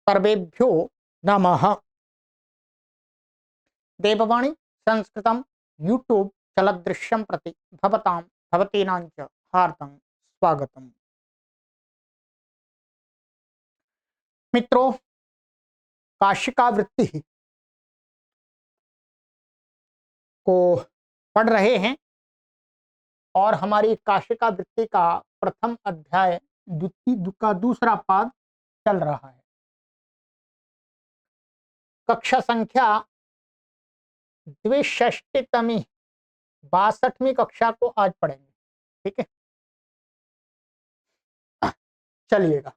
सर्वेभ्यो नमः। देववाणी संस्कृतं यूट्यूब चलदृश्यं प्रति भवतां भवतीनां च हार्दं स्वागतम्। मित्रों, काशिका वृत्ति को पढ़ रहे हैं और हमारी काशिका वृत्ति का प्रथम अध्याय का दूसरा पाद चल रहा है। कक्षा संख्या 62वीं 62वीं कक्षा को आज पढ़ेंगे। ठीक है, चलिएगा।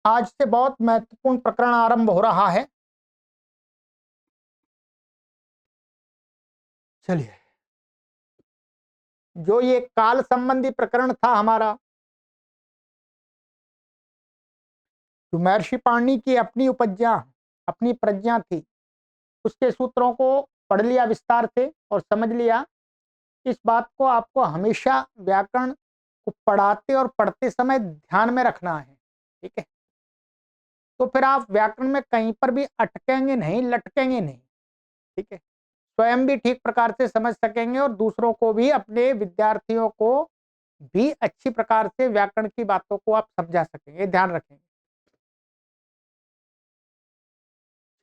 आज से बहुत महत्वपूर्ण प्रकरण आरंभ हो रहा है। चलिए, जो ये काल संबंधी प्रकरण था हमारा, जो महर्षि पाणिनि की अपनी उपज्ञा अपनी प्रज्ञा थी, उसके सूत्रों को पढ़ लिया विस्तार से और समझ लिया। इस बात को आपको हमेशा व्याकरण को पढ़ाते और पढ़ते समय ध्यान में रखना है। ठीक है, तो फिर आप व्याकरण में कहीं पर भी अटकेंगे नहीं, लटकेंगे नहीं। ठीक है, स्वयं भी ठीक प्रकार से समझ सकेंगे और दूसरों को भी, अपने विद्यार्थियों को भी अच्छी प्रकार से व्याकरण की बातों को आप समझा सकेंगे, ध्यान रखेंगे।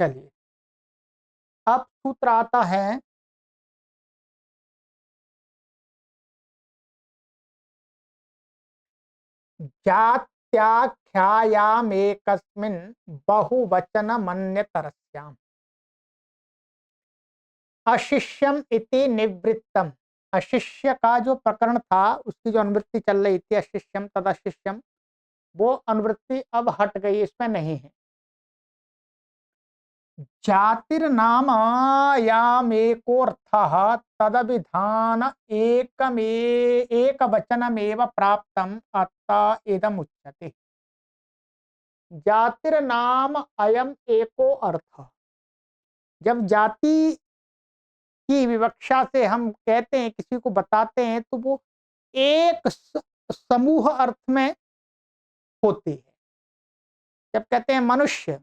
चलिए, अब सूत्र आता है जात्याख्यायामेकस्मिन् बहुवचनमन्यतरस्याम् अशिष्यम इति निवृत्तम। अशिष्य का जो प्रकरण था, उसकी जो अनुवृत्ति चल रही थी, अशिष्यम तद अशिष्यम, वो अनुवृत्ति अब हट गई, इसमें नहीं है। जातिर्नामायामेकोऽर्थः तदभिधान एकवचनमेव प्राप्तम् अतः इदम् उच्यते। जातिर्नाम अयम एको अर्थ। जब जाति की विवक्षा से हम कहते हैं, किसी को बताते हैं, तो वो एक समूह अर्थ में होती है। जब कहते हैं मनुष्य,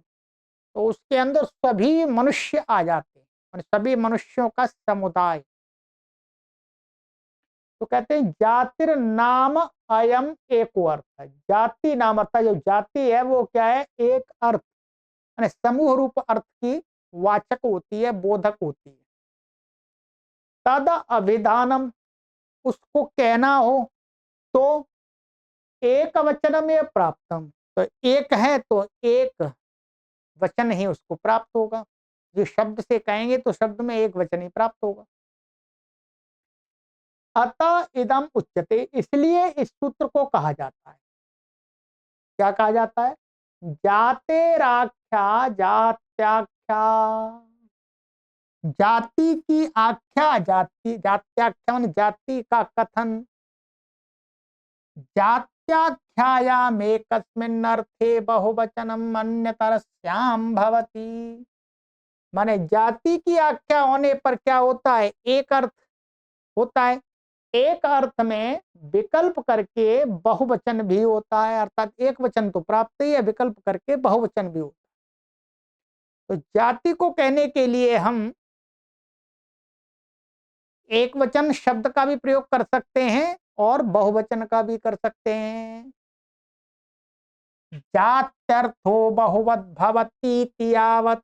तो उसके अंदर सभी मनुष्य आ जाते हैं, सभी मनुष्यों का समुदाय। तो कहते हैं जातिर नाम अयम एको अर्थ। जाति नाम अर्थात जो जाति है वो क्या है, एक अर्थ, समूह रूप अर्थ की वाचक होती है, बोधक होती है। तद अभिधानम, उसको कहना हो तो एक वचन में प्राप्तम, तो एक है तो एक वचन ही उसको प्राप्त होगा। जो शब्द से कहेंगे तो शब्द में एक वचन ही प्राप्त होगा। अतः इदम उच्यते, इसलिए इस सूत्र को कहा जाता है। क्या कहा जाता है? जातेराख्या जात्याख्या। जाति की आख्या, जात्याख्या मान जाति का कथन। जात्याख्यायामेकस्मिन् अर्थे बहुवचनम अन्यतरस्याम भवति। माने जाति की आख्या होने पर क्या होता है, एक अर्थ होता है। एक अर्थ में विकल्प करके बहुवचन भी होता है, अर्थात एक वचन तो प्राप्त ही है, विकल्प करके बहुवचन भी होता है। तो जाति को कहने के लिए हम एक वचन शब्द का भी प्रयोग कर सकते हैं और बहुवचन का भी कर सकते हैं। जात्यर्थो बहुवत भवति यावत।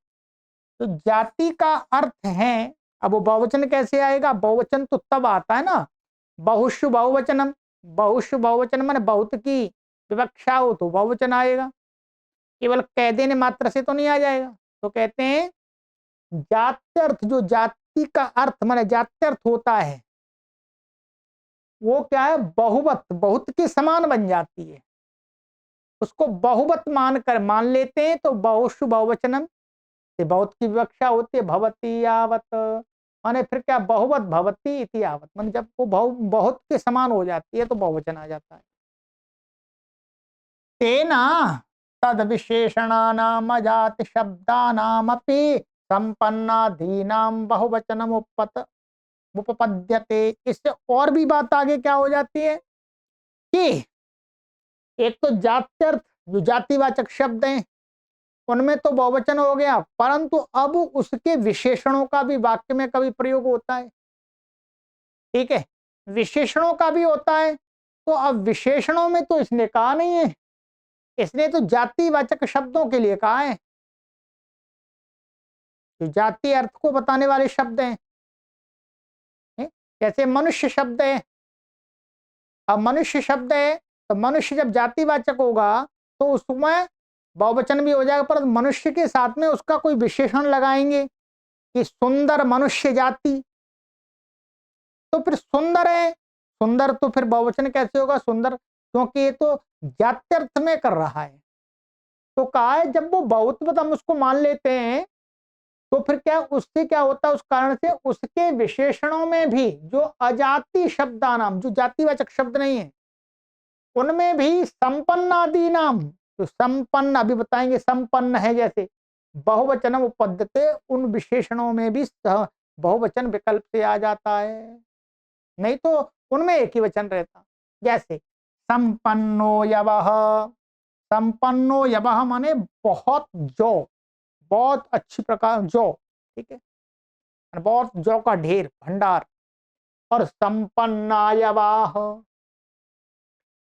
तो जाति का अर्थ है, अब वो बहुवचन कैसे आएगा? बहुवचन तो तब आता है ना, बहुषु बहुवचनम। बहुषु बहुवचन माने बहुत की विवक्षा हो तो बहुवचन आएगा, केवल कह देने मात्र से तो नहीं आ जाएगा। तो कहते हैं जात्यर्थ, जो जाति का अर्थ माने जात्यर्थ होता है, वो क्या है, बहुवत, बहुत के समान बन जाती है। उसको बहुवत मान लेते हैं, तो बहुषु बहुवचनम से बहुत की विवक्षा होती है, भवती यावत, माने फिर क्या, बहुवत भवती इति यावत, माने जब वो बहुत के समान हो जाती है तो बहुवचन आ जाता है। तेना तद विशेषणानाम जाति शब्दानामपि संपन्नाधीनाम बहुवचनम उपपद्यते। इससे और भी बात आगे क्या हो जाती है कि एक तो जात्यर्थ, जो जातिवाचक शब्द हैं उनमें तो बहुवचन हो गया, परंतु अब उसके विशेषणों का भी वाक्य में कभी प्रयोग होता है। ठीक है, विशेषणों का भी होता है। तो अब विशेषणों में तो इसने कहा नहीं है, इसने तो जातिवाचक शब्दों के लिए कहा है, जो जाति अर्थ को बताने वाले शब्द हैं। जैसे मनुष्य शब्द है, अब मनुष्य शब्द है तो मनुष्य जब जातिवाचक होगा तो उसमें बहुवचन भी हो जाएगा, पर मनुष्य के साथ में उसका कोई विशेषण लगाएंगे कि सुंदर मनुष्य जाति, तो फिर सुंदर है, सुंदर तो फिर बहुवचन कैसे होगा सुंदर, क्योंकि ये तो जात्यर्थ में कर रहा है। तो कहा है जब वो बहुत्व हम उसको मान लेते हैं तो फिर क्या उससे क्या होता है, उस कारण से उसके विशेषणों में भी जो अजाति शब्दानाम, जो जातिवाचक शब्द नहीं है, उनमें भी संपन्नादि नाम, तो संपन्न अभी बताएंगे, संपन्न है जैसे बहुवचनम उपपद्यते, उन विशेषणों में भी बहुवचन विकल्प से आ जाता है, नहीं तो उनमें एक ही वचन रहता। जैसे संपन्नो यवः, संपन्नो यवः माने बहुत जौ, बहुत अच्छी प्रकार जौ, ठीक है, बहुत जौ का ढेर भंडार। और संपन्नायवाह,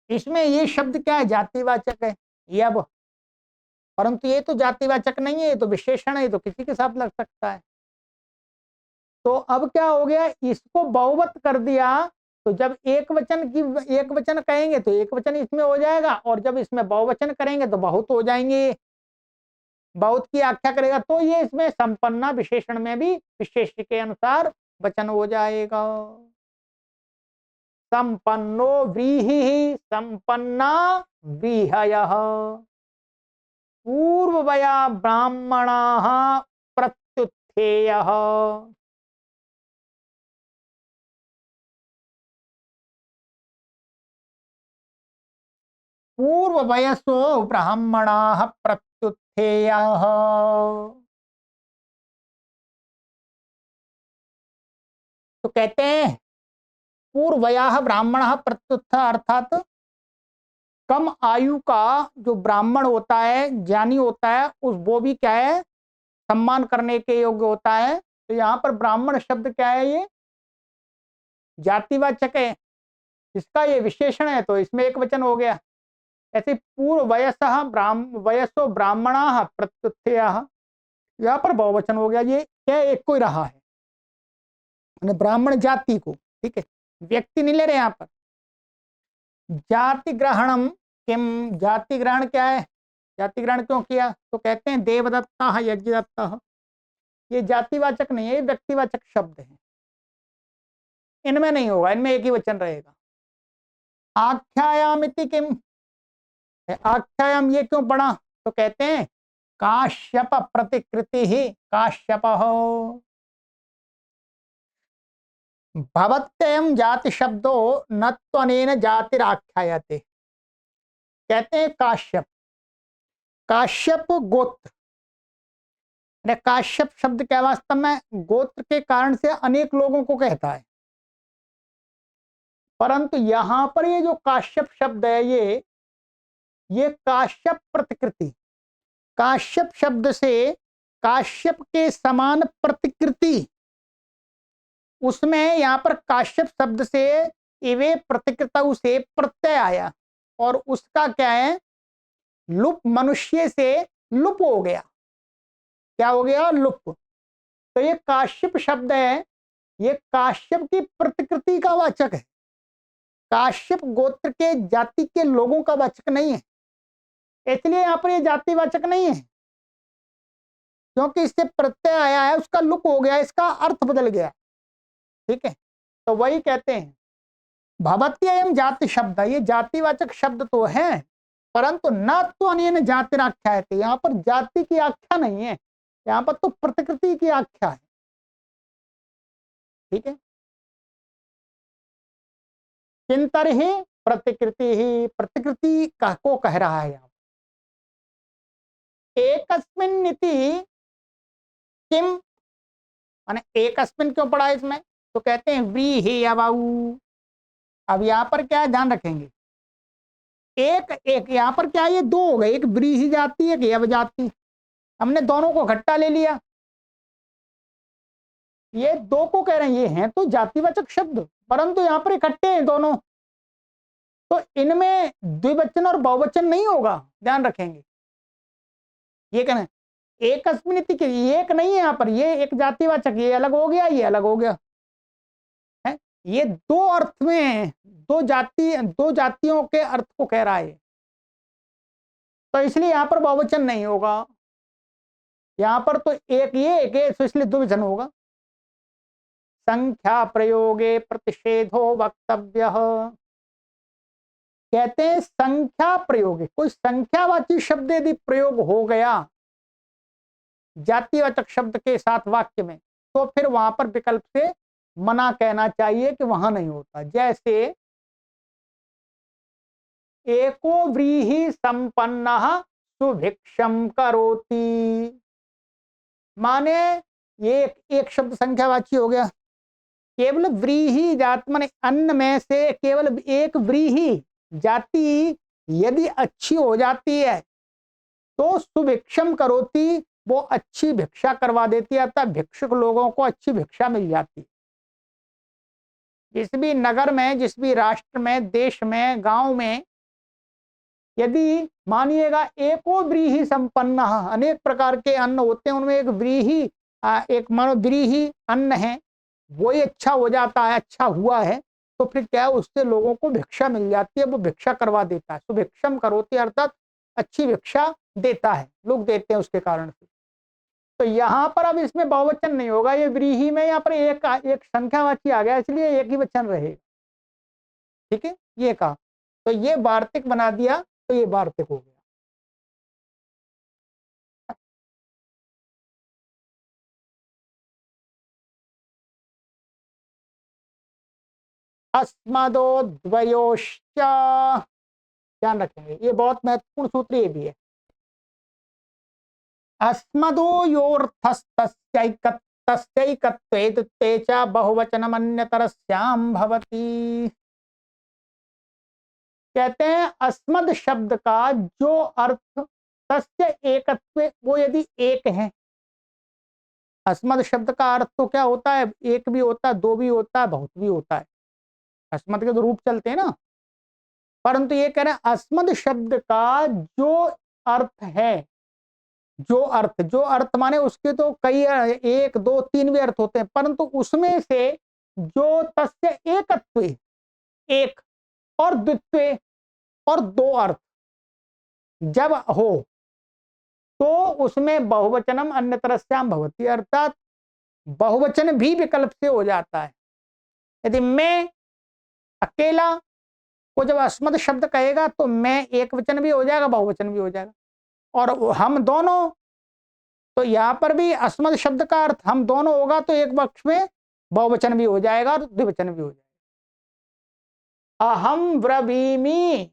इसमें ये शब्द क्या है, जातिवाचक है यव, परंतु ये तो जातिवाचक नहीं है, ये तो विशेषण है, ये तो किसी के साथ लग सकता है। तो अब क्या हो गया, इसको बहुवत कर दिया, तो जब एक वचन कहेंगे तो एक वचन इसमें हो जाएगा, और जब इसमें बहुवचन करेंगे तो बहुत हो जाएंगे, बहुत की आख्या करेगा, तो ये इसमें संपन्ना विशेषण में भी विशेष के अनुसार वचन हो जाएगा। संपन्नो व्रीहि, संपन्ना व्रीहयः, पूर्ववया ब्राह्मणाः प्रत्युत्थेयः। पूर्ववयसो ब्राह्मणाः प्रत्युत्थेयः, तो कहते हैं पूर्वयाः ब्राह्मणः प्रत्युत्थ, अर्थात कम आयु का जो ब्राह्मण होता है, ज्ञानी होता है, उस वो भी क्या है, सम्मान करने के योग्य होता है। तो यहाँ पर ब्राह्मण शब्द क्या है, ये जातिवाचक है, इसका ये विशेषण है, तो इसमें एक वचन हो गया। ऐसे पूर्व वयसः वयसो ब्राह्मणाः प्रत्युत्थेयः, यहाँ पर बहुवचन हो गया, ये क्या एक को ही रहा है, ब्राह्मण जाति को, ठीक है, व्यक्ति नहीं ले रहे यहाँ पर। जाति ग्रहणम किम, जाति ग्रहण क्या है, जाति ग्रहण क्यों किया, तो कहते हैं देवदत्ता यज्ञदत्ता, ये जातिवाचक नहीं है, ये व्यक्तिवाचक शब्द है, इनमें नहीं होगा, इनमें एक ही वचन रहेगा। आख्यायामिति किम, आख्यायाम ये क्यों पढ़ा, तो कहते हैं काश्यप प्रतिकृति ही काश्यप हो, भवत्ययम जाति शब्दो न त्वनेन जातिराख्यायते, कहते हैं काश्यप, काश्यप गोत्र, काश्यप शब्द क्या वास्तव में गोत्र के कारण से अनेक लोगों को कहता है, परंतु यहां पर ये जो काश्यप शब्द है, ये काश्यप प्रतिकृति, काश्यप शब्द से काश्यप के समान प्रतिकृति, उसमें यहां पर काश्यप शब्द से इवे प्रतिकृत से प्रत्यय आया, और उसका क्या है, लुप, मनुष्य से लुप हो गया, क्या हो गया, लुप। तो ये काश्यप शब्द है, ये काश्यप की प्रतिकृति का वाचक है, काश्यप गोत्र के जाति के लोगों का वाचक नहीं है, इसलिए यहां पर ये जातिवाचक नहीं है, क्योंकि इससे प्रत्यय आया है, उसका लुप हो गया, इसका अर्थ बदल गया, ठीक है। तो वही कहते हैं भवत्ययम जाति शब्द, ये जातिवाचक शब्द तो है, परंतु न तो अन्य जातिराख्या है, यहाँ पर जाति की आख्या नहीं है, यहाँ पर तो प्रतिकृति की आख्या है, ठीक है। किंतर ही प्रतिकृति ही, प्रतिकृति को कह रहा है यहाँ एकस्मिन नीति किम, माने एकस्मिन क्यों पढ़ा इसमें, तो कहते हैं व्रीहि अबाऊ। अब यहाँ पर क्या है, ध्यान रखेंगे, एक एक यहाँ पर क्या, ये दो हो गए, एक व्रीहि जाति एक यव जाति, हमने दोनों को इकट्ठा ले लिया। ये दो को कह रहे हैं, ये हैं तो जातिवाचक शब्द, परंतु यहाँ पर इकट्ठे हैं दोनों, तो इनमें द्विवचन और बहुवचन नहीं होगा, ध्यान रखेंगे। ये कहना एक अस्मिनिति के, एक नहीं है यहाँ पर, ये एक जातिवाचक, ये अलग हो गया, ये अलग हो गया है। ये दो अर्थ में, दो जातियों के अर्थ को कह रहा है, तो इसलिए यहाँ पर बहुवचन नहीं होगा। यहाँ पर तो एक ये एक है, तो इसलिए द्विवचन होगा। संख्या प्रयोगे प्रतिषेधो वक्तव्य, कहते हैं संख्या प्रयोगे, कोई संख्यावाची शब्द यदि प्रयोग हो गया जातिवाचक शब्द के साथ वाक्य में, तो फिर वहां पर विकल्प से मना कहना चाहिए कि वहां नहीं होता। जैसे एको व्रीहि संपन्न सुभिक्षम करोति, माने ये एक शब्द संख्यावाची हो गया। केवल व्रीहि जाति माने अन्न में से केवल एक व्रीहि जाति यदि अच्छी हो जाती है तो सुभिक्षम करोति, वो अच्छी भिक्षा करवा देती है, अर्थात भिक्षुक लोगों को अच्छी भिक्षा मिल जाती है। जिस भी नगर में, जिस भी राष्ट्र में, देश में, गांव में यदि मानिएगा एको व्रीहि संपन्न, अनेक प्रकार के अन्न होते हैं, उनमें एक व्रीहि, एक मानो व्रीहि अन्न है, वो ही अच्छा हो जाता है, अच्छा हुआ है, तो फिर क्या है, उससे लोगों को भिक्षा मिल जाती है, वो भिक्षा करवा देता है। सुभिक्षम करोति अर्थात अच्छी भिक्षा देता है, लोग देते हैं उसके कारण से। तो यहाँ पर अब इसमें बहुवचन नहीं होगा, ये व्रीहि में यहाँ पर एक संख्यावाची आ गया, इसलिए एक ही वचन रहेगा। ठीक है, ये कहा, तो ये वार्तिक बना दिया, तो ये वार्तिक हो गया। अस्मदो द्वयोश्च, ध्यान रखेंगे, ये बहुत महत्वपूर्ण सूत्र ये भी है। अस्मदोयोर्थस्तस्यैकत्वे च बहुवचनमन्यतरस्यां भवति, कहते हैं अस्मद शब्द का जो अर्थ तस्य एकत्वे, वो यदि एक है, अस्मद शब्द का अर्थ तो क्या होता है, एक भी होता है, दो भी होता है, बहुत भी होता है, अस्मद के तो रूप चलते हैं ना। परंतु ये कह रहे हैं अस्मद शब्द का जो अर्थ है, जो अर्थ माने उसके तो कई, एक दो तीन भी अर्थ होते हैं, परंतु उसमें से जो तस्य एकत्व, एक और द्वित्व और दो अर्थ जब हो तो उसमें बहुवचनम अन्यतरस्याम भवति, अर्थात बहुवचन भी विकल्प से हो जाता है। यदि मैं अकेला को जब अस्मद शब्द कहेगा तो मैं एक वचन भी हो जाएगा, बहुवचन भी हो जाएगा, और हम दोनों, तो यहां पर भी अस्मद शब्द का अर्थ हम दोनों होगा, तो एक पक्ष में बहुवचन भी हो जाएगा और द्विवचन भी हो जाएगा। अहम ब्रवीमि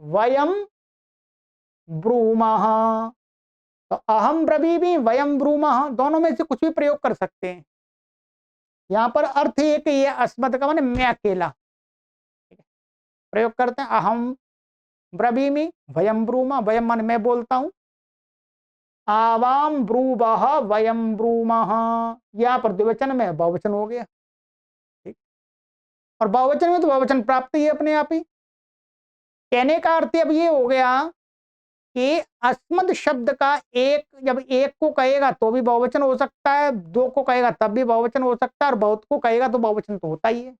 वयम ब्रूमः, तो अहम ब्रवीमि वयम ब्रूमः, दोनों में से कुछ भी प्रयोग कर सकते हैं। यहां पर अर्थ है कि ये अस्मद का माने मैं अकेला, प्रयोग करते हैं अहम ब्रवीमि वयम ब्रूमः, वयम माने मैं बोलता हूं, आवाम ब्रूवः वयम ब्रूमः, यहाँ पर द्विवचन में बहुवचन हो गया। ठीक, और बहुवचन में तो बहुवचन प्राप्त ही अपने आप ही। कहने का अर्थ अब ये हो गया कि अस्मद शब्द का एक, जब एक को कहेगा तो भी बहुवचन हो सकता है, दो को कहेगा तब भी बहुवचन हो सकता है, और बहुत को कहेगा तो बहुवचन तो होता ही है,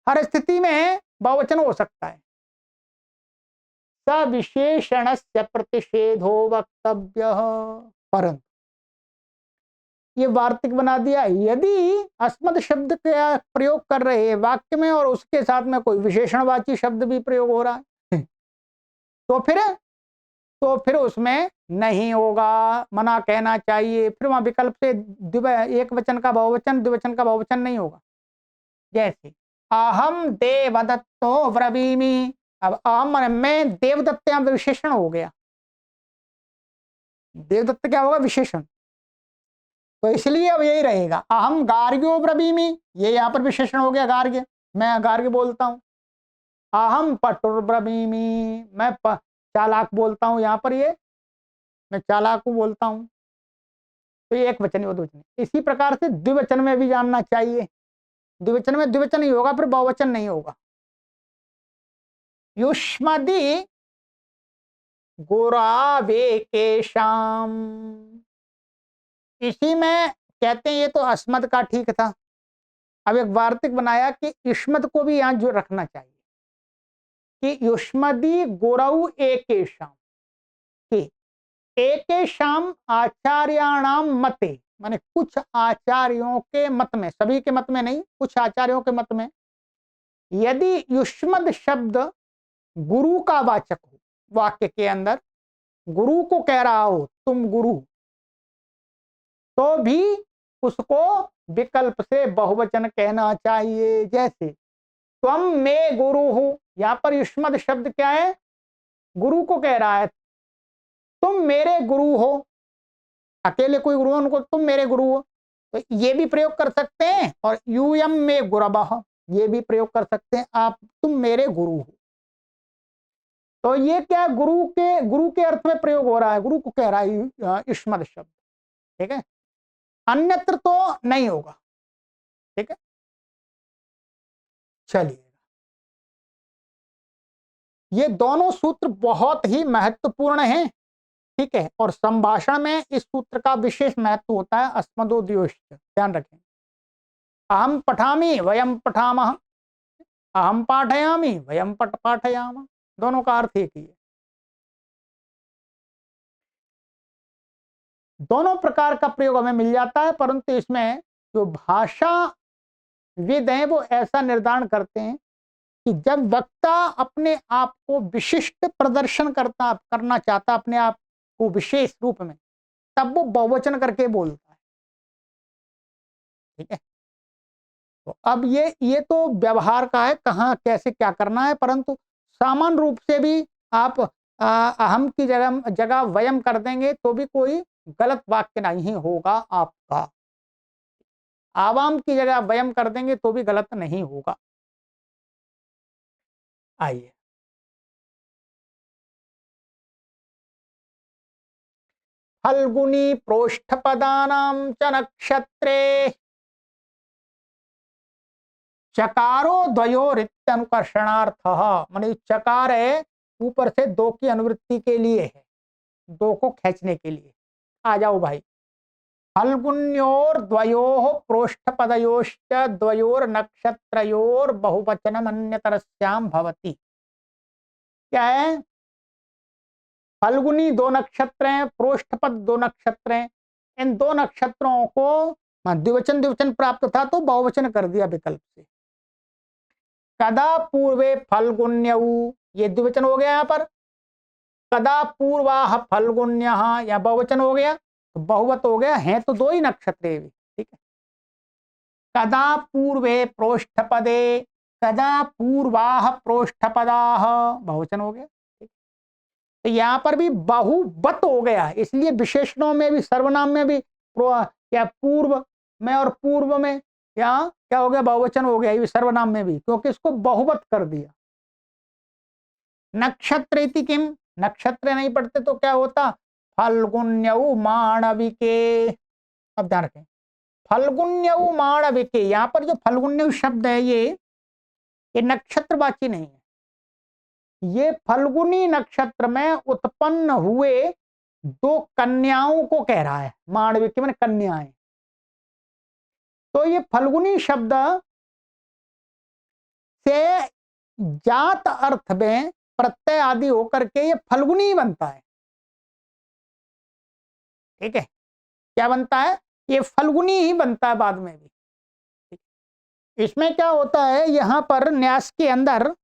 हर स्थिति में बहुवचन हो सकता है। सविशेषणस्य प्रतिषेधो वक्तव्य, परंतु ये वार्तिक बना दिया, यदि अस्मद शब्द का प्रयोग कर रहे हैं वाक्य में और उसके साथ में कोई विशेषणवाची शब्द भी प्रयोग हो रहा है तो फिर उसमें नहीं होगा, मना कहना चाहिए। फिर वहां विकल्प से एक वचन का बहुवचन, द्विवचन का बहुवचन नहीं होगा। जैसे अहम देवदत्तो ब्रवीमि, अब अहम मैं देवदत्त यहाँ विशेषण हो गया, देवदत्त क्या होगा, विशेषण, तो इसलिए अब यही रहेगा। अहम गार्ग्यो ब्रवीमि, ये यहाँ पर विशेषण हो गया गार्ग्य, मैं गार्ग्य बोलता हूं। अहम पटुर्ब्रवीमि, मैं चालाक बोलता हूं, यहां पर ये मैं चालाक बोलता हूं, तो ये एक वचन और द्विवचन। इसी प्रकार से द्विवचन में भी जानना चाहिए, द्विवचन में द्विवचन ही होगा, फिर बहुवचन नहीं होगा। युष्मदि गुरावेकेशाम, इसी में कहते हैं, ये तो अस्मद का ठीक था। अब एक वार्तिक बनाया कि युष्मद को भी यहां जो रखना चाहिए कि युष्मदि गुरौ एकेशाम, कि एकेशाम आचार्याणाम मते, माने कुछ आचार्यों के मत में, सभी के मत में नहीं, कुछ आचार्यों के मत में, यदि युष्मद शब्द गुरु का वाचक हो, वाक्य के अंदर गुरु को कह रहा हो तुम गुरु, तो भी उसको विकल्प से बहुवचन कहना चाहिए। जैसे त्वम में गुरु हो, यहां पर युष्मद शब्द क्या है, गुरु को कह रहा है, तुम मेरे गुरु हो, अकेले कोई गुरु है उनको तुम मेरे गुरु हो, तो ये भी प्रयोग कर सकते हैं। और यूयम में गुरबः, ये भी प्रयोग कर सकते हैं, आप तुम मेरे गुरु हो। तो ये क्या, गुरु के अर्थ में प्रयोग हो रहा है, गुरु को कह रहा है युष्मद शब्द, ठीक है, अन्यत्र तो नहीं होगा। ठीक है, चलिए, ये दोनों सूत्र बहुत ही महत्वपूर्ण हैं। ठीक है, और संभाषण में इस सूत्र का विशेष महत्व होता है, अस्मदोद्योश्च, ध्यान रखें। अहम पठामि वयम पठामः, अहम पाठयामि वयम पाठयामः, दोनों का अर्थ एक ही है। दोनों प्रकार का प्रयोग हमें मिल जाता है, परंतु इसमें जो भाषा विद हैं वो ऐसा निर्धारण करते हैं कि जब वक्ता अपने आप को विशिष्ट प्रदर्शन करना चाहता, अपने आप को विशेष रूप में, तब वो बहुवचन करके बोलता है। ठीक है, तो अब ये तो व्यवहार का है, कहाँ कैसे क्या करना है, परंतु सामान्य रूप से भी आप अहम की जगह जगह वयम कर देंगे तो भी कोई गलत वाक्य नहीं होगा आपका। आवाम की जगह वयम कर देंगे तो भी गलत नहीं होगा। आइए, फल्गुनी प्रोष्ठपदानां च नक्षत्रे चकारो द्वयोरित्यनुकर्षणार्थ, माने चकार है ऊपर से दो की अनुवृत्ति के लिए है, दो को खींचने के लिए। आ जाओ भाई, फल्गुन्योर द्वयोः प्रोष्ठपदयोश्च द्वयोर नक्षत्रयोर बहुवचनम अन्यतरस्याम भवति। क्या है, फल्गुनी दो नक्षत्र हैं, प्रोष्ठपद दो नक्षत्र हैं, इन दो नक्षत्रों को द्विवचन द्विवचन प्राप्त था तो बहुवचन कर दिया विकल्प से। कदा पूर्वे फल्गुन्यऊ, ये द्विवचन हो गया, यहाँ पर कदा पूर्वाह फल्गुन्यः, या बहुवचन हो गया, तो बहुवत हो गया, है तो दो ही नक्षत्र भी। ठीक है, कदा पूर्वे प्रोष्ठपदे, कदा पूर्वाह प्रोष्ठपदाः, बहुवचन हो गया। तो यहाँ पर भी बहुवत हो गया, इसलिए विशेषणों में भी, सर्वनाम में भी क्या पूर्व में और पूर्व में यहाँ क्या हो गया, बहुवचन हो गया, ये सर्वनाम में भी, क्योंकि इसको बहुवत कर दिया। नक्षत्र इति किम, नक्षत्र नहीं पढ़ते तो क्या होता, फल्गुन्यऊ माणविके। अब ध्यान रखें, फल्गुन्यऊ माणविके, यहाँ पर जो फल्गुन्यऊ शब्द है ये नक्षत्रवाची नहीं है, ये फल्गुनी नक्षत्र में उत्पन्न हुए दो कन्याओं को कह रहा है, मांडविक मैंने कन्याएं। तो ये फल्गुनी शब्द से जात अर्थ में प्रत्यय आदि होकर के ये फल्गुनी बनता है। ठीक है, क्या बनता है, ये फल्गुनी ही बनता है बाद में भी। इसमें क्या होता है, यहां पर न्यास के अंदर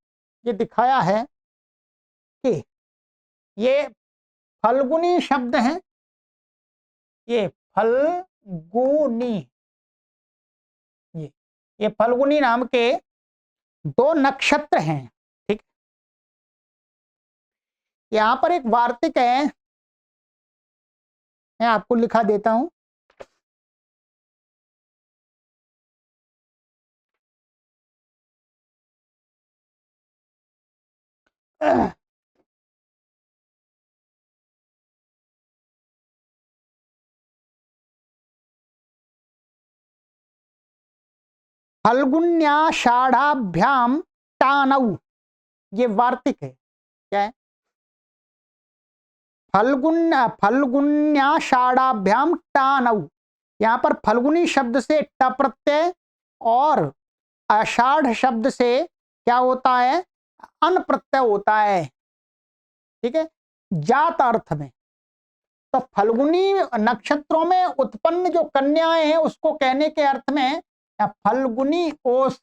ये दिखाया है कि ये फल्गुनी शब्द है, ये फल्गुनी, ये फल्गुनी नाम के दो नक्षत्र हैं। ठीक, यहां पर एक वार्तिक है, मैं आपको लिखा देता हूं। फल्गुन्याषाढ़ाभ्याम टानौ, ये वार्तिक है। क्या है? फल्गुन्याषाढ़ाभ्याम टानौ, यहाँ पर फल्गुनी शब्द से ट प्रत्यय और आषाढ़ शब्द से क्या होता है? अन प्रत्यय होता है। ठीक है, जात अर्थ में। तो फल्गुनी नक्षत्रों में उत्पन्न जो कन्याएं हैं उसको कहने के अर्थ में या फल्गुनी ओस,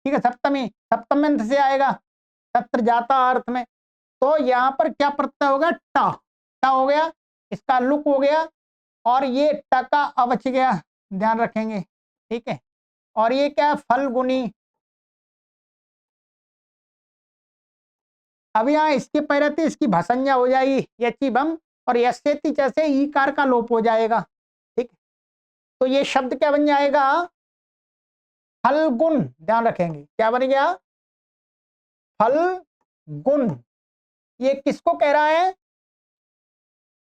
ठीक है, सप्तमी, सप्तम अंत से आएगा, सत्र जाता अर्थ में। तो यहाँ पर क्या प्रत्यय होगा? ट, ट हो गया, इसका लुक हो गया, और ये ट का अवच गया, ध्यान रखेंगे। ठीक है, और ये क्या है? फल्गुनी। अब यहाँ इसके पैरते इसकी भसंज्ञा हो जाएगी यची बम, और यस्यति जैसे ईकार का लोप हो जाएगा। ठीक, तो ये शब्द क्या बन जाएगा? फल्गुन। ध्यान रखेंगे, क्या बन गया? फल्गुन। ये किसको कह रहा है?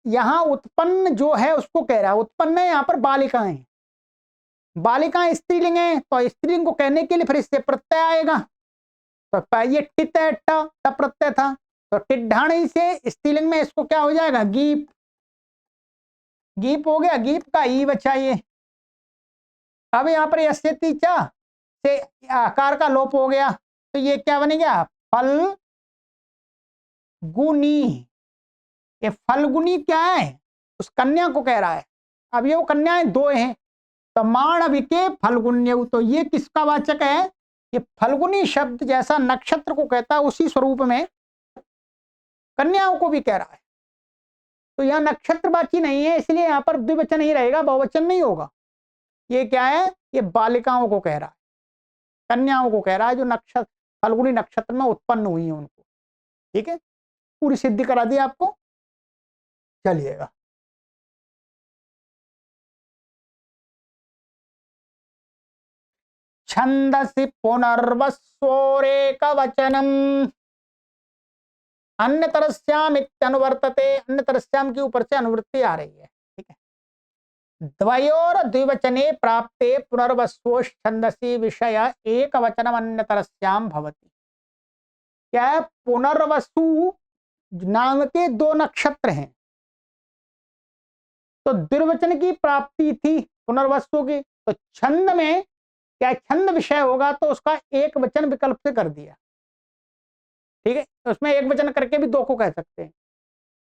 यहां उत्पन्न जो है उसको कह रहा है। उत्पन्न है यहाँ पर बालिकाएं, बालिकाएं स्त्रीलिंग है, तो स्त्रीलिंग को कहने के लिए फिर इससे प्रत्यय आएगा। तो ये टित है, ट प्रत्यय था, तो टिड्ढाणी से स्त्रीलिंग में इसको क्या हो जाएगा? गीप। गीप हो गया, गीप का ई बचाइए। अब यहाँ पर यस्यति च से आकार का लोप हो गया, तो ये क्या बन गया? फल गुनी। ये फल्गुनी क्या है? उस कन्या को कह रहा है। अब ये वो कन्याएं दो हैं, तो माणविके फल्गुन्यौ, तो ये किसका वाचक है? ये फल्गुनी शब्द जैसा नक्षत्र को कहता है उसी स्वरूप में कन्याओं को भी कह रहा है। तो यह नक्षत्रवाची नहीं है, इसलिए यहाँ पर द्विवचन ही रहेगा, बहुवचन नहीं होगा। ये क्या है? ये बालिकाओं को कह रहा है, कन्याओं को कह रहा है जो नक्षत्र फल्गुनी नक्षत्र में उत्पन्न हुई है उनको। ठीक है, पूरी सिद्धि करा दी आपको। चलिएगा, छंदसि पुनर्वस्वोरेकवचनम अन्यतरस्याम इत्यनुवर्तते। अन्यतरस्याम के ऊपर से अनुवृत्ति आ रही है। ठीक है, द्वयोर द्विवचने प्राप्ते पुनर्वस्वो छंदसि विषय एक वचनम अन्यतरस्याम भवति। क्या है? पुनर्वसु नाम के दो नक्षत्र हैं, तो द्विवचन की प्राप्ति थी पुनर्वसु की, तो छंद में क्या छंद विषय होगा तो उसका एक वचन विकल्प से कर दिया। ठीक है, तो उसमें एक वचन करके भी दो को कह सकते हैं।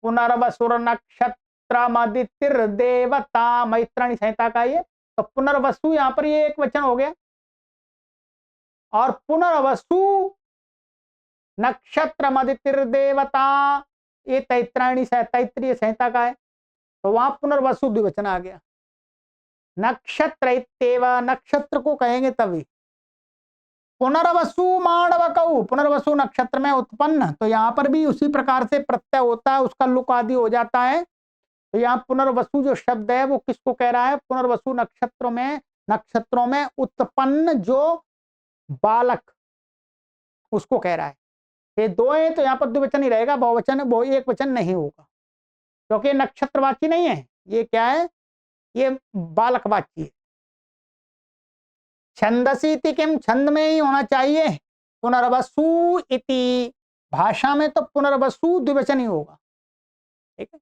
पुनर्वसुर नक्षत्रमदितिर देवता, मैत्राणी संहिता का ये, तो पुनर्वसु यहाँ पर ये एक वचन हो गया, और पुनर्वसु नक्षत्रमदितिर देवता ये तैत्रीय संहिता का है, तो वहां पुनर्वसु द्विवचन आ गया। नक्षत्र इत्येव, नक्षत्र को कहेंगे तभी। पुनर्वसु माणवकौ, पुनर्वसु नक्षत्र में उत्पन्न, तो यहाँ पर भी उसी प्रकार से प्रत्यय होता है, उसका लुक आदि हो जाता है। तो यहाँ पुनर्वसु जो शब्द है वो किसको कह रहा है? पुनर्वसु नक्षत्रों में उत्पन्न जो बालक, उसको कह रहा है। ये दो है तो यहाँ पर द्विवचन ही रहेगा, बहुवचन वो एक वचन नहीं होगा, क्योंकि नक्षत्रवाची नहीं है। ये क्या है? ये बालकवाची है। छंदसी इति किम, छंद में ही होना चाहिए। पुनर्वसु इति, भाषा में तो पुनर्वसु द्विवचन ही होगा। ठीक है,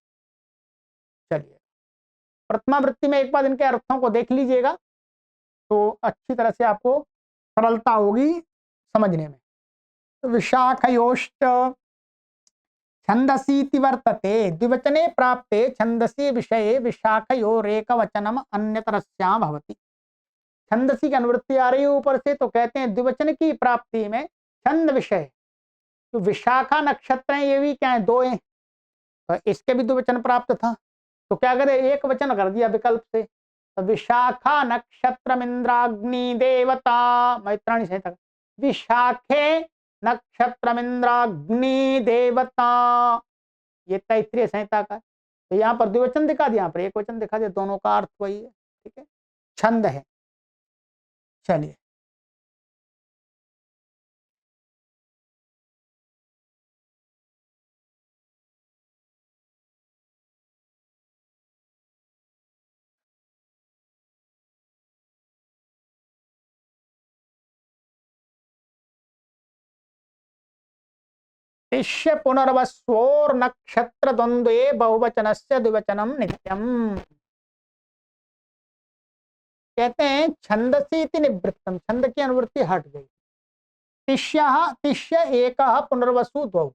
चलिए प्रथमा वृत्ति में एक बार इनके अर्थों को देख लीजिएगा, तो अच्छी तरह से आपको सरलता होगी समझने में। विशाखयोष्ट छंदसी वर्तते, द्विवचने प्राप्ते छंदसी विषये विशाखयोरेकवचनम अन्यतरस्याम भवति। छंदसी की अनुवृत्ति आ रही है ऊपर से, तो कहते हैं द्विवचन की प्राप्ति में छंद विषय, तो विशाखा नक्षत्र है, ये भी क्या है? दो हैं, तो इसके भी द्विवचन प्राप्त था, तो क्या करे? एक वचन कर दिया विकल्प से। तो विशाखा नक्षत्र इंद्राग्नि देवता, मैत्राणी संहिता, विशाखे नक्षत्र इंद्राग्नि देवता, ये तैत्रीय संहिता का। तो यहाँ पर द्विवचन दिखा दिया, यहाँ पर एक वचन दिखा दिया, दोनों का अर्थ वही है। ठीक है, छंद है। चलिए तिष्य पुनर्वस्वोर नक्षत्र द्वंद्वे बहुवचनस्य द्विवचनम नित्यम। कहते हैं छंदसी इति निवृत्तम, छंद की अनुवृत्ति हट गई। तिष्य एक पुनर्वसु द्वौ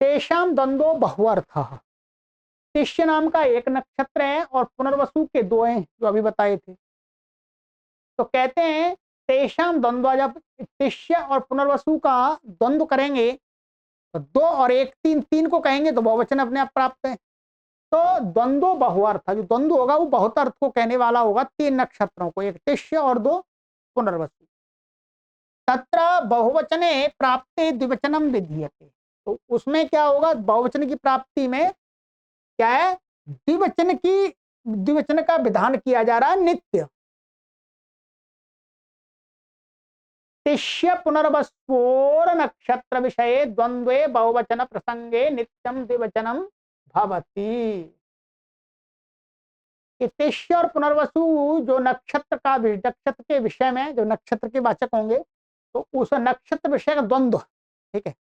तेषाम द्वंद्वो बहुअर्थः। तिष्य नाम का एक नक्षत्र है और पुनर्वसु के दो हैं जो अभी बताए थे। तो कहते हैं तेषाम द्वंद्व, जब तिष्य और पुनर्वसु का द्वंद्व करेंगे तो दो और एक, तीन, तीन को कहेंगे तो बहुवचन अपने आप प्राप्त है। तो द्वंद्व बहुअर्थ, जो द्वंद्व होगा वो बहुत अर्थ को कहने वाला होगा। तीन नक्षत्रों को, एक तिष्य और दो पुनर्वसु। तत्र बहुवचने प्राप्ते द्विवचनम विधीयते। तो उसमें क्या होगा, बहुवचन की प्राप्ति में क्या है, द्विवचन का विधान किया जा रहा है नित्य। तिष्य पुनर्वस्वोर नक्षत्र विषये द्वंद्वे बहुवचन प्रसंगे नित्यम द्विवचनम भवति। तिष्य और पुनर्वसु जो नक्षत्र के विषय में, जो नक्षत्र के वाचक होंगे, तो उस नक्षत्र विषय का द्वंद्व, ठीक है,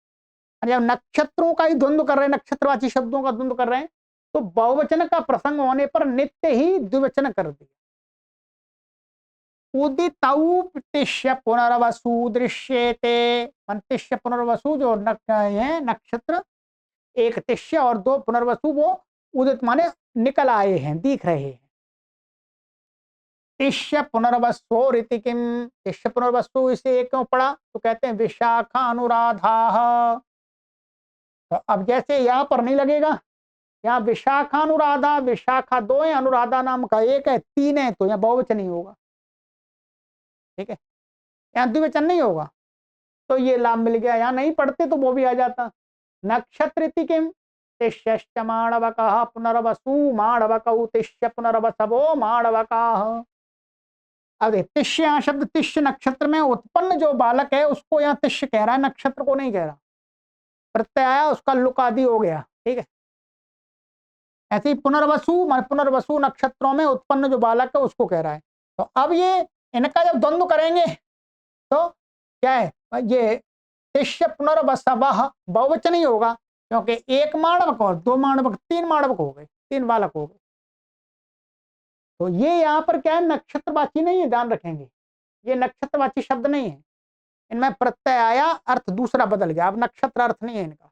जब नक्षत्रों का ही द्वंद्व कर रहे हैं, नक्षत्रवाची शब्दों का द्वंद्व कर रहे हैं, तो बहुवचन का प्रसंग होने पर नित्य ही द्विवचन कर दिया। उदितौ तिष्य पुनर्वसु दृश्येते। तिष्य पुनर्वसु जो है नक्षत्र, एक तिष्य और दो पुनर्वसु, वो उदित माने निकल आए हैं, दिख रहे हैं। तिष्य पुनर्वसु रीति किम, तिष्य पुनर्वसु इसे क्यों पढ़ा, तो कहते हैं विशाखा अनुराधा। तो अब जैसे यहाँ पर नहीं लगेगा, यहाँ विशाखा अनुराधा, विशाखा दो है, अनुराधा नाम का एक है, तीन है, तो यहाँ बहुवचन ही होगा, ठीक है, यहाँ द्विवचन नहीं होगा। तो ये लाभ मिल गया, यहाँ नहीं पढ़ते तो वो भी आ जाता। नक्षत्र किम तिष्यश्च माणवकः पुनर्वसु माणवकौ तिष्य पुनर्वसवो माणवकाः। अब तिष्य, यहाँ शब्द तिष्य नक्षत्र में उत्पन्न जो बालक है उसको यहाँ तिष्य कह रहा है, नक्षत्र को नहीं कह रहा। प्रत्यय आया, उसका लुक आदि हो गया, ठीक है। ऐसे ही पुनर्वसु नक्षत्रों में उत्पन्न जो बालक है उसको कह रहा है। तो अब ये इनका जब द्वंद्व करेंगे तो क्या है, ये तिष्य पुनर्वसवः बहुवचन ही होगा, क्योंकि एक माणवक और दो माणवक, तीन माणवक हो गए, तीन बालक हो गए। तो ये यहाँ पर क्या है, नक्षत्रवाची नहीं है, ध्यान रखेंगे, ये नक्षत्रवाची शब्द नहीं है, इनमें प्रत्यय आया, अर्थ दूसरा बदल गया, अब नक्षत्र अर्थ नहीं है इनका।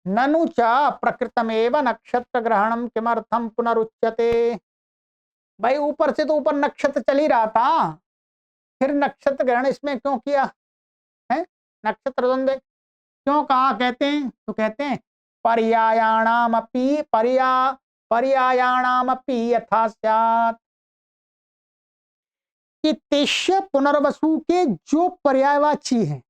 ननु च प्रकृतमेव नक्षत्र ग्रहणम किमर्थम पुनरुच्यते। भाई ऊपर से तो ऊपर नक्षत्र चल ही रहा था, फिर नक्षत्र ग्रहण इसमें क्यों किया है, नक्षत्र द्वंद्व क्यों कहा, कहते हैं तो कहते हैं पर्यायाणामपि यथा स्यात्, कि तिष्य पुनर्वसु के जो पर्यायवाची हैं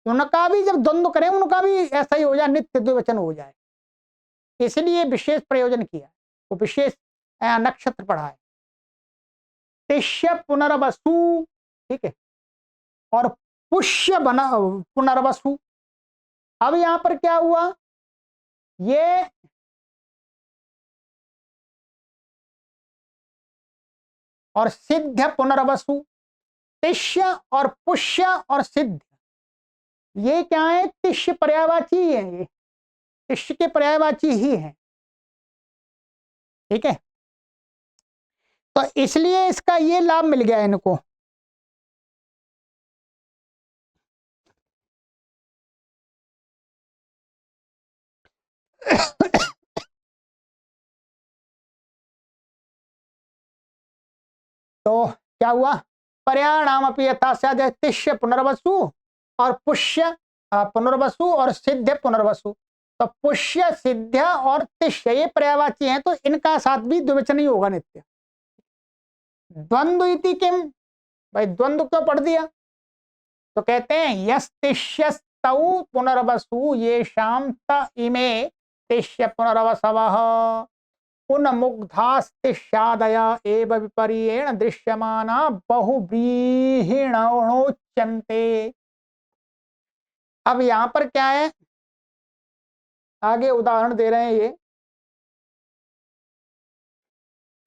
उनका भी जब द्वंद्व करें, उनका भी ऐसा ही हो जाए, नित्य द्विवचन हो जाए, इसलिए विशेष प्रयोजन किया, वो विशेष नक्षत्र पढ़ा है। तिष्य पुनर्वसु, ठीक है, और पुष्य बना पुनर्वसु। अब यहां पर क्या हुआ, ये और सिद्ध पुनर्वसु, तिष्य और पुष्य और सिद्ध, ये क्या है, तिष्य पर्यायवाची है, ये तिष्य के पर्यायवाची ही है, ठीक है। तो इसलिए इसका ये लाभ मिल गया इनको। तो क्या हुआ, पर्याणाम अपि यथा स्यात्, तिष्य पुनर्वसु और पुष्य पुनर्वसु और सिद्ध पुनर्वसु। तो पुष्य सिद्ध और तिष्य ये पर्यायवाची हैं, तो इनका साथ भी द्विवचन ही होगा नित्य। द्वंद्व इति किम, भाई द्वंद्व क्यों पढ़ दिया, तो कहते हैं यस तिष्यस्तौ पुनर्वसु ये शाम त इमे तिष्य पुनर्वसवः उन्मुग्धास्तिष्यादय एव विपर्येण दृश्यमाना बहुव्रीहिणोच्यन्ते। अब यहां पर क्या है, आगे उदाहरण दे रहे हैं ये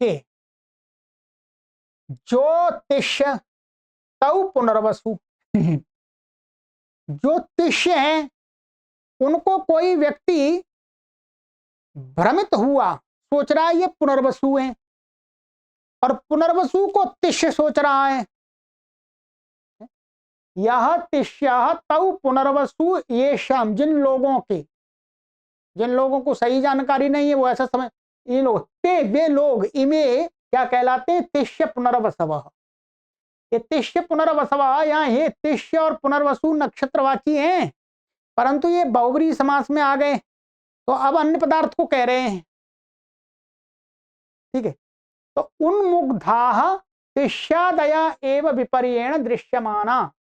कि जो तिष्य तौ पुनर्वसु जो तिष्य हैं उनको कोई व्यक्ति भ्रमित हुआ, सोच रहा है ये पुनर्वसु हैं, और पुनर्वसु को तिष्य सोच रहा है। यह तिष्य तव पुनर्वसु ये शाम, जिन लोगों को सही जानकारी नहीं है वो ऐसा समझ, ये लोग ते वे लोग इमे क्या कहलाते हैं, तिष्य पुनर्वसव। ये तिष्य पुनर्वसव, यहाँ ये तिष्य और पुनर्वसु नक्षत्रवाची हैं, परंतु ये बहुब्रीहि समास में आ गए तो अब अन्य पदार्थ को कह रहे हैं। ठीक है, तो उन्मुग्धा तिष्यादया एव विपर्येण दृश्यमाना,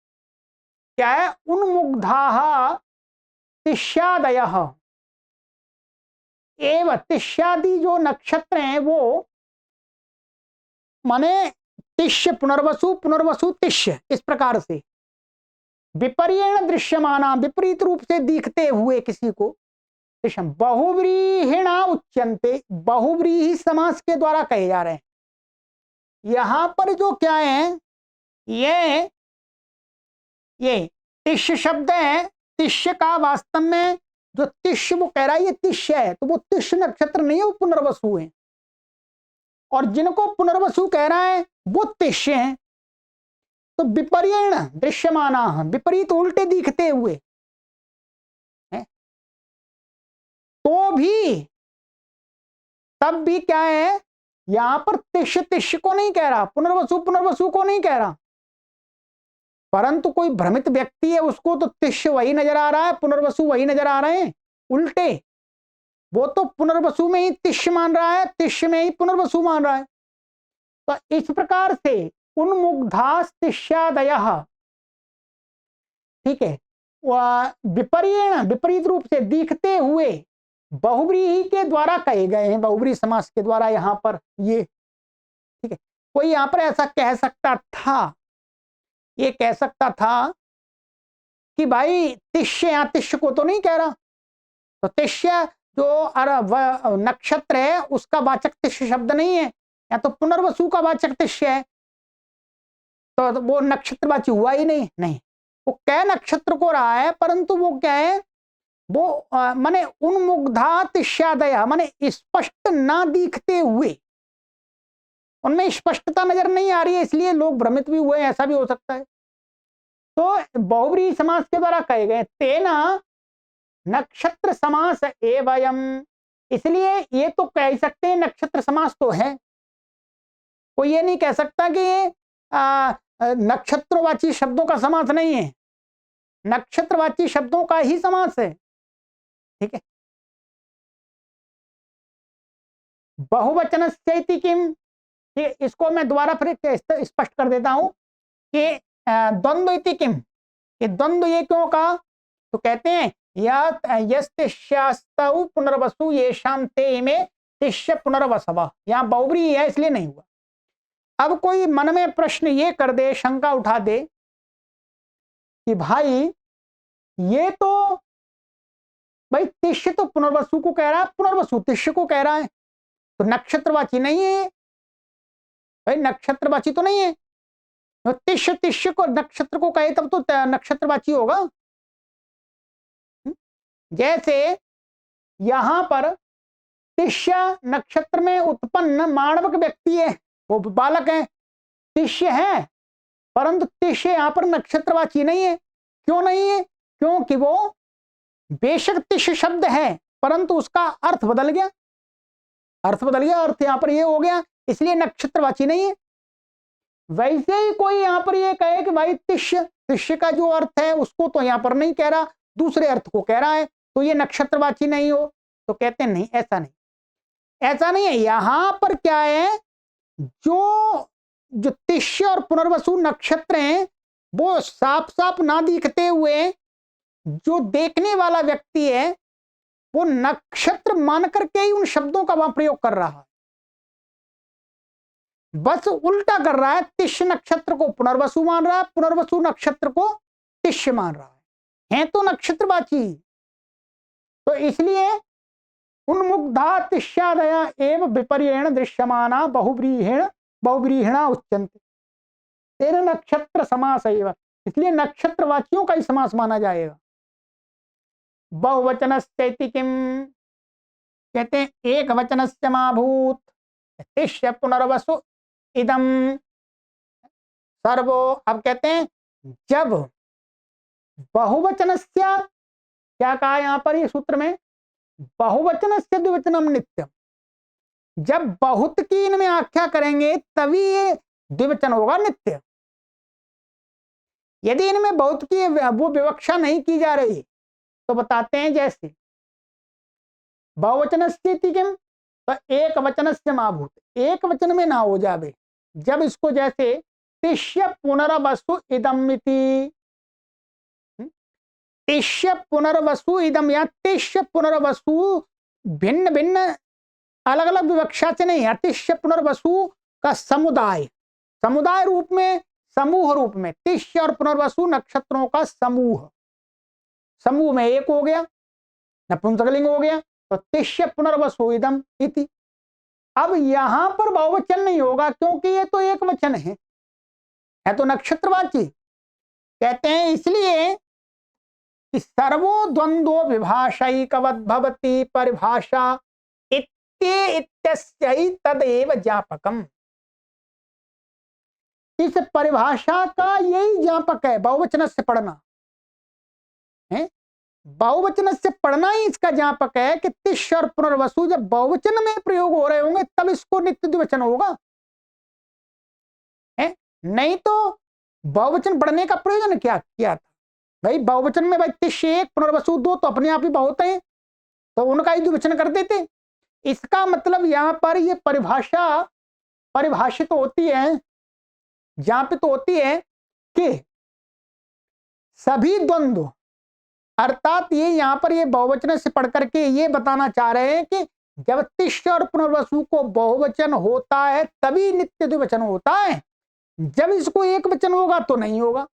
क्या है, उन्मुग्धा तिष्यादय एव, तिष्यादि जो नक्षत्र हैं वो माने तिष्य पुनर्वसु, पुनर्वसु तिष्य, इस प्रकार से विपर्येण दृश्यमाना, विपरीत रूप से दिखते हुए किसी को, बहुव्रीहिणा उच्यन्ते, बहुव्रीहि समास के द्वारा कहे जा रहे हैं। यहां पर जो क्या है, ये तिष्य शब्द है, तिष्य का वास्तव में जो तिष्य वो कह रहा है ये तिष्य है, तो वो तिष्य नक्षत्र नहीं है, वो पुनर्वसु है, और जिनको पुनर्वसु कह रहा है वो तिष्य है। तो विपर्येण दृश्यमाना, विपरीत उल्टे दिखते हुए है? तो भी तब भी क्या है, यहां पर तिष्य तिष्य को नहीं कह रहा, पुनर्वसु पुनर्वसु को नहीं कह रहा, परंतु कोई भ्रमित व्यक्ति है उसको तो तिष्य वही नजर आ रहा है, पुनर्वसु वही नजर आ रहे हैं उल्टे, वो तो पुनर्वसु में ही तिष्य मान रहा है, तिष्य में ही पुनर्वसु मान रहा है। तो इस प्रकार से उन्मुग्धास्तिष्यादयः, ठीक है, विपर्येण विपरीत रूप से दिखते हुए बहुव्रीहि के द्वारा कहे गए हैं, बहुव्रीहि समास के द्वारा यहां पर ये, ठीक है। कोई यहां पर ऐसा कह सकता था, ये कह सकता था कि भाई तिष्य, यहां तिष्य को तो नहीं कह रहा, तो तिष्य जो नक्षत्र है उसका वाचक तिष्य शब्द नहीं है, या तो पुनर्वसु का वाचक तिष्य है, तो वो नक्षत्रवाची हुआ ही नहीं, नहीं, वो कह नक्षत्र को रहा है, परंतु वो क्या है, वो माने उन्मुग्धा तिष्यादय, माने स्पष्ट ना दिखते हुए, उनमें स्पष्टता नजर नहीं आ रही है, इसलिए लोग भ्रमित भी हुए, ऐसा भी हो सकता है। तो बहुव्रीहि समास के द्वारा कहे गए तेना नक्षत्र समास एवयम, इसलिए ये तो कह सकते हैं नक्षत्र समास तो है, कोई ये नहीं कह सकता कि ये नक्षत्रवाची शब्दों का समास नहीं है, नक्षत्रवाची शब्दों का ही समास है। ठीक है, बहुवचन से किम, इसको मैं दोबारा फिर स्पष्ट कर देता हूं कि द्वंद्व इति किम, ये द्वंद्व ये क्यों कहा, तो कहते हैं यस्तिष्यास्तौ पुनर्वसु येषां ते इमे तिष्य पुनर्वसव, यहाँ बहुव्रीहि है इसलिए नहीं हुआ। अब कोई मन में प्रश्न ये कर दे, शंका उठा दे कि भाई ये तो भाई तिष्य तो पुनर्वसु को कह रहा है, पुनर्वसु तिष्य को कह रहा है, तो नक्षत्रवाची नहीं है, भाई नक्षत्रवाची तो नहीं है, तो तिष्य तिष्य को नक्षत्र को कहे तब तो नक्षत्रवाची होगा। जैसे यहां पर तिष्य नक्षत्र में उत्पन्न माणवक व्यक्ति है, वो बालक है, तिष्य है, परंतु तिष्य यहां पर नक्षत्रवाची नहीं है। क्यों नहीं है, क्योंकि वो बेशक तिष्य शब्द है परंतु उसका अर्थ बदल गया, अर्थ बदल गया, अर्थ यहां पर ये हो गया, इसलिए नक्षत्रवाची नहीं है। वैसे ही कोई यहां पर ये कहे कि भाई तिष्य, तिष्य का जो अर्थ है उसको तो यहां पर नहीं कह रहा, दूसरे अर्थ को कह रहा है, तो ये नक्षत्रवाची नहीं हो, तो कहते हैं नहीं, ऐसा नहीं, ऐसा नहीं है। यहां पर क्या है, जो तिष्य और पुनर्वसु नक्षत्र हैं वो साफ साफ ना दिखते हुए जो देखने वाला व्यक्ति है वो नक्षत्र मान करके ही उन शब्दों का वहां प्रयोग कर रहा है, बस उल्टा कर रहा है, तिष्य नक्षत्र को पुनर्वसु मान रहा है, पुनर्वसु नक्षत्र को तिष्य मान रहा है तो नक्षत्रवाची। तो इसलिए उन्मुग्धा तिष्यादया एव विपर्येण दृश्यमाना बहुव्रीहिणा उच्यन्ते, तेन नक्षत्र समास एव, इसलिए नक्षत्रवाचियों का ही समास माना जाएगा। बहुवचनस्यैति किम, कहते हैं एक वचनस्य माभूत तिष्य पुनर्वसु इदम सर्वो। अब कहते हैं जब बहुवचनस्य, क्या कहा यहां पर ये सूत्र में, बहुवचनस्य द्विवचनम नित्यम, जब बहुत की इनमें आख्या करेंगे तभी ये द्विवचन होगा नित्य। यदि इनमें बहुत की वो विवक्षा नहीं की जा रही तो बताते हैं जैसे बहुवचनस्य किम, तो एक वचनस्य माभूत, एक वचन में ना हो जावे, जब इसको जैसे तिष्य पुनर्वसु इदमिति, तिष्य पुनर्वसु इदम या तिष्य पुनर्वसु भिन्न भिन्न अलग अलग विवक्षा से नहीं, तिष्य पुनर्वसु का समुदाय, समुदाय रूप में, समूह रूप में, तिष्य और पुनर्वसु नक्षत्रों का समूह, समूह में एक हो गया, नपुंसकलिंग हो गया, तो तिष्य पुनर्वसु इदम इति। अब यहां पर बहुवचन नहीं होगा क्योंकि ये तो एक वचन है तो नक्षत्रवाची। कहते हैं इसलिए कि सर्वो द्वंद्वो विभाषैकवद् भवति परिभाषा इत्यस्यै तदेव ज्ञापकम। इस परिभाषा का यही ज्ञापक है बहुवचन से पढ़ना है, बहुवचन से पढ़ना ही इसका ज्ञापक है कि तिष्य और पुनर्वसु जब बहुवचन में प्रयोग हो रहे होंगे तब इसको नित्य द्विवचन होगा है? नहीं तो बहुवचन पढ़ने का प्रयोजन क्या किया था भाई, बहुवचन में भाई तिष्य एक पुनर्वसु दो तो अपने आप ही बहुत है, तो उनका ही द्विवचन कर देते। इसका मतलब यहां पर ये परिभाषा परिभाषित होती है, ज्ञापित होती है कि सभी द्वंद्व, अर्थात ये यहां पर ये बहुवचन से पढ़ करके ये बताना चाह रहे हैं कि जब तिष्य और पुनर्वसु को बहुवचन होता है तभी नित्य द्विवचन होता है, जब इसको एक वचन होगा तो नहीं होगा।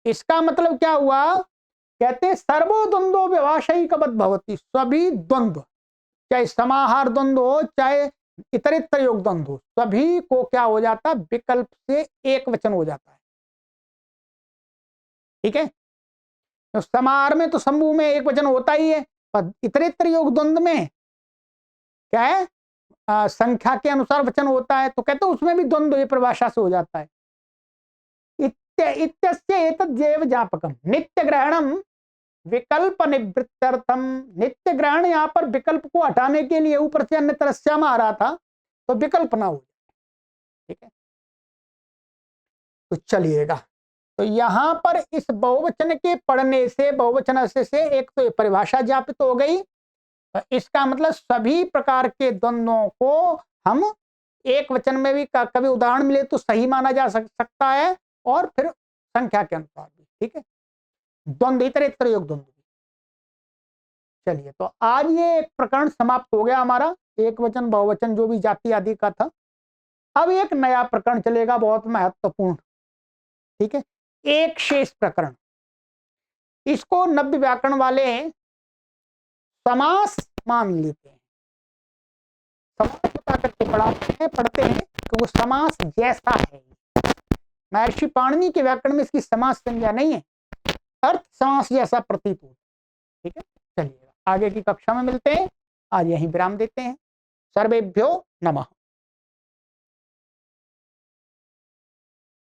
इसका मतलब क्या हुआ, कहते हैं सर्वो द्वंद्वो विभाषैकवद् भवति, सभी द्वंद्व, चाहे समाहार द्वंद्व हो चाहे इतरेतर योग द्वंद्व हो, सभी को क्या हो जाता है, विकल्प से एक वचन हो जाता है। ठीक है, तो समाहार में तो समूह में एक वचन होता ही है, पर इतरेतर योग द्वंद्व में क्या है, संख्या के अनुसार वचन होता है, तो कहते हैं उसमें भी द्वंद्व ये परिभाषा से हो जाता है। इत्यस्य एतद्येव ज्ञापकम नित्य ग्रहणम विकल्प निवृत्त्यर्थम। नित्य ग्रहण यहां पर विकल्प को हटाने के लिए, ऊपर से अन्य तरस्या में आ रहा था तो विकल्प ना हो जाए। ठीक है, तो चलिएगा, तो यहां पर इस बहुवचन के पढ़ने से, बहुवचन से एक तो परिभाषा ज्ञापित हो गई, तो इसका मतलब सभी प्रकार के द्वंद्वों को हम एक वचन में भी कभी उदाहरण मिले तो सही माना जा सकता है और फिर संख्या के अनुसार भी। ठीक है, द्वंद्व इतरेतर योग द्वंद्व। चलिए, तो आज ये एक प्रकरण समाप्त हो गया हमारा, एक वचन बहुवचन जो भी जाति आदि का था। अब एक नया प्रकरण चलेगा बहुत महत्वपूर्ण। ठीक है, एक शेष प्रकरण, इसको नव्य व्याकरण वाले समास मान लेते हैं, समास बता करके पढ़ते हैं कि वो समास जैसा है। महर्षि पाणिनि के व्याकरण में इसकी समास संज्ञा नहीं है, अर्थ समास जैसा प्रतीत होता। ठीक है, चलिए आगे की कक्षा में मिलते हैं, आज यहीं विराम देते हैं। सर्वेभ्यो नमः।